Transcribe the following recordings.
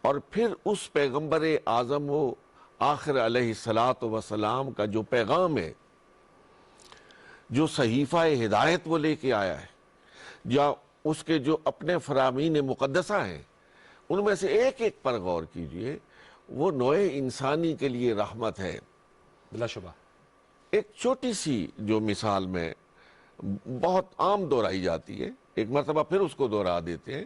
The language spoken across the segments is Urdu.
اور پھر اس پیغمبر اعظم و آخر علیہ السلام کا جو پیغام ہے، جو صحیفہ ہدایت وہ لے کے آیا ہے، یا اس کے جو اپنے فرامین مقدسہ ہیں، ان میں سے ایک ایک پر غور کیجئے، وہ نوع انسانی کے لیے رحمت ہے۔ بلا شبہ۔ ایک چھوٹی سی جو مثال میں بہت عام دہرائی جاتی ہے، ایک مرتبہ پھر اس کو دہرا دیتے ہیں،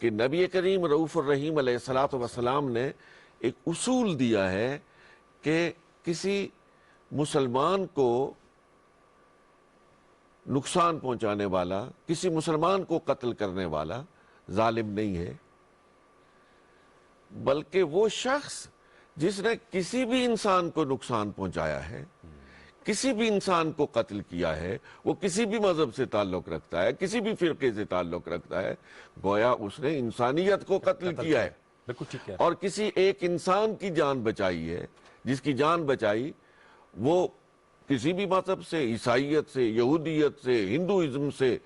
کہ نبی کریم رؤوف الرحیم علیہ السلام نے ایک اصول دیا ہے کہ کسی مسلمان کو نقصان پہنچانے والا، کسی مسلمان کو قتل کرنے والا ظالم نہیں ہے، بلکہ وہ شخص جس نے کسی بھی انسان کو نقصان پہنچایا ہے، کسی بھی انسان کو قتل کیا ہے، وہ کسی بھی مذہب سے تعلق رکھتا ہے، کسی بھی فرقے سے تعلق رکھتا ہے، گویا اس نے انسانیت کو قتل کیا ہے۔ بالکل ٹھیک ہے۔ اور کسی ایک انسان کی جان بچائی ہے، جس کی جان بچائی، وہ کسی بھی مذہب سے، عیسائیت سے، یہودیت سے، ہندوازم سے،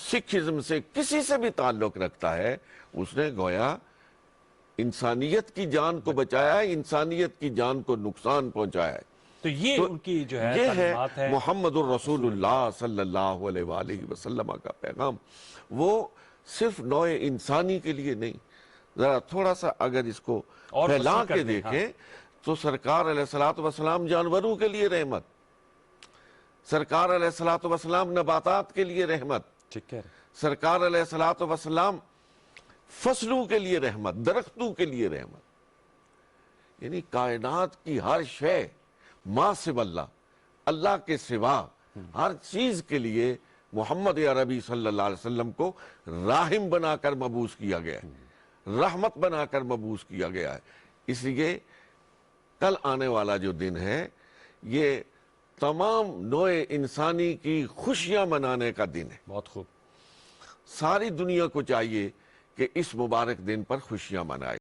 سکھزم سے، کسی سے بھی تعلق رکھتا ہے، اس نے گویا انسانیت کی جان کو بچایا ہے، انسانیت کی جان کو نقصان پہنچایا ہے۔ تو یہ ان کی جو ہے یہ ہے تعلیمات ہے محمد الرسول اللہ صلی اللہ علیہ وآلہ وسلم کا پیغام۔ وہ صرف نوع انسانی کے لیے نہیں، ذرا تھوڑا سا اگر اس کو اور پھیلا وسیع کر کے دیں، دیکھیں تو سرکار علیہ السلام جانوروں کے لیے رحمت، سرکار علیہ السلام نباتات کے لیے رحمت، ٹھیک ہے، سرکار علیہ السلام فصلوں کے لیے رحمت، درختوں کے لیے رحمت، یعنی کائنات کی ہر شے ما سوا اللہ، اللہ کے سوا ہر چیز کے لیے محمد عربی صلی اللہ علیہ وسلم کو راحم بنا کر مبعوث کیا گیا ہے، رحمت بنا کر مبعوث کیا گیا ہے۔ اس لیے کل آنے والا جو دن ہے، یہ تمام نوع انسانی کی خوشیاں منانے کا دن ہے۔ بہت خوب۔ ساری دنیا کو چاہیے کہ اس مبارک دن پر خوشیاں منائے۔